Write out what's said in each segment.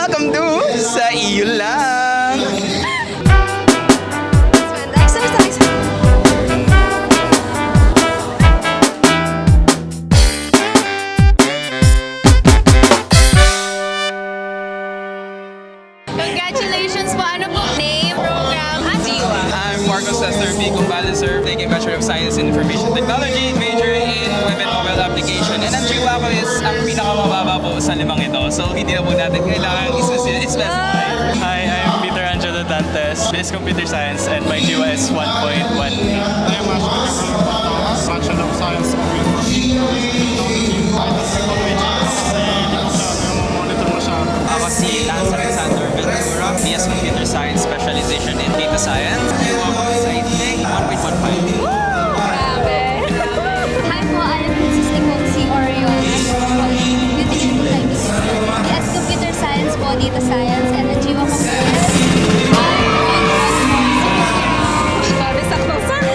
welcome to Sa Iyo Lang. Congratulations po. Ano po name, program, at Jiwa? I'm Marcos Cesar B. Kumbalaser, taking Bachelor of Science in Information Technology, major in Web and Mobile Application. And ang Jiwa ko is ang pinakamababa po sa limang ito. So hindi na po natin kailangan i-specify. Hi, I'm Peter Angelo Dantes, BS Computer Science, and my GWA is 1.1. I'm Bachelor of Science Ako si Lance Alexander Ventura, BS Computer Science, specialization in Data Science. Jiwa ko is I think 1.15. Grabe. Hi po, I'm Princess Nicole C. Orion. Computing and Multimedia. Yes, Computer Science po, Data Science, and ang Jiwa ko po Grabe, sakto-sakto.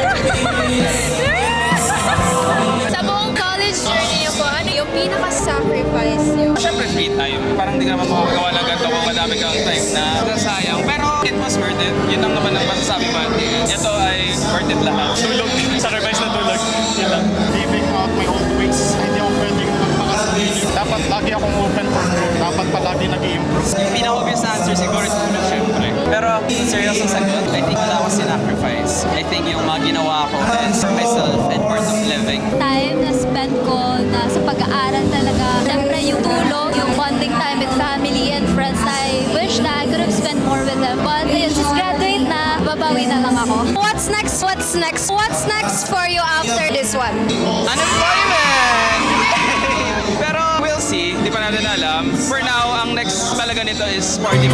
Sa buong college journey niyo po, ano yung pinaka-sacrifice niyo? Siyempre free time. Parang hindi ka naman makakagawa ng ganito kung madami kang time na nasayang. Pero it was worth it. Yun lang naman ang masasabi ko. Ito ay worth it lahat. Tulog, sacrifice na tulog. Yun lang. Living out my old ways. Hindi ako pwedeng magpakasarili. Dapat lagi akong open for growth. Dapat palagi nag-i-improve. Yung pinaka-obvious na answer siguro is tulog, syempre. Pero serious ang sagot, I think wala akong sinacrifice. I think yung mga ginawa ko is for myself and part of living. time na spend ko na sa pag-aaral talaga. Siyempre yung tulog, yung bonding time with family and friends. I wish na I could have spent more with them. But ayun, since graduate na, babawi na lang ako. What's next? What's next? What's next for you after this one? Unemployment! Pero we'll see, hindi pa natin alam. For now, ang next talaga nito is party.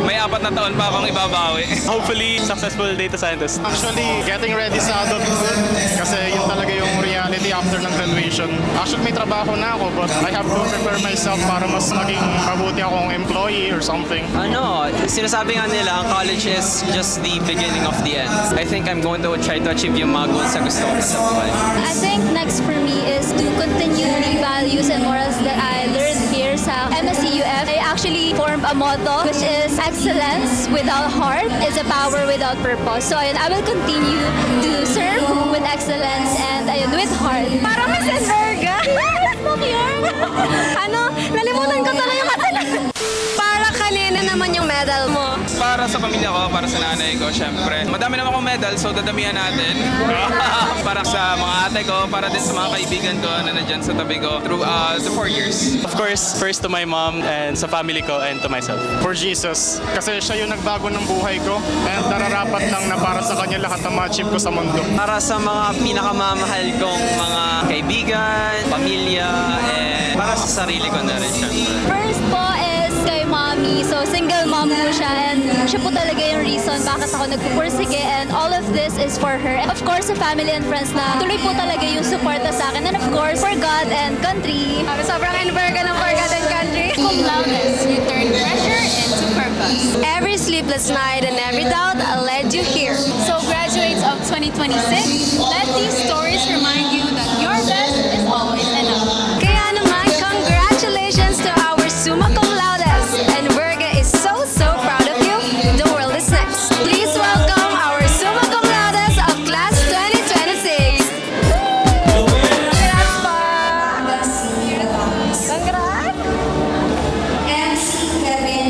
May 4 na taon pa akong ibabawi. Hopefully, successful data scientist. Actually, getting ready sa adulthood kasi yun talaga yung reality after ng graduation. Actually, may trabaho na ako but I have to prepare myself para mas maging mabuti akong employee or something. Sinasabi nga nila, ang college is just the beginning of the end. I think I'm going to try to achieve yung mga goals na gusto ko sa buhay. I think next for me is to continue the values and morals that I learned here sa MSCUF. I actually formed a motto which is excellence without heart is a power without purpose. So ayun, I will continue to serve with excellence and ayun, with heart. Parang Miss Enverga. Ano? Nalimutan ko tuloy yung katalan. Para kanina naman yung medal mo. Para sa pamilya ko, para sa nanay ko, syempre. Madami naman akong medal, so dadamihan natin. Para sa mga ate ko, para din sa mga kaibigan ko na nandyan sa tabi ko through the 4 years. Of course, first to my mom and sa family ko and to myself. For Jesus. Kasi siya yung nagbago ng buhay ko and nararapat lang na para sa kanya lahat ng ma-achieve ko sa mundo. Para sa mga pinakamamahal kong mga kaibigan, pamilya, and para sa sarili ko na rin, syempre. First po is kay mommy. So single mom po siya and siya po talaga yung reason bakit ako nagpupursige and all of this is for her. And of course, sa family and friends na tuloy po talaga yung suporta sa akin. And of course, for God and country. Sobrang Enverga ng For God and Country. Cum laude.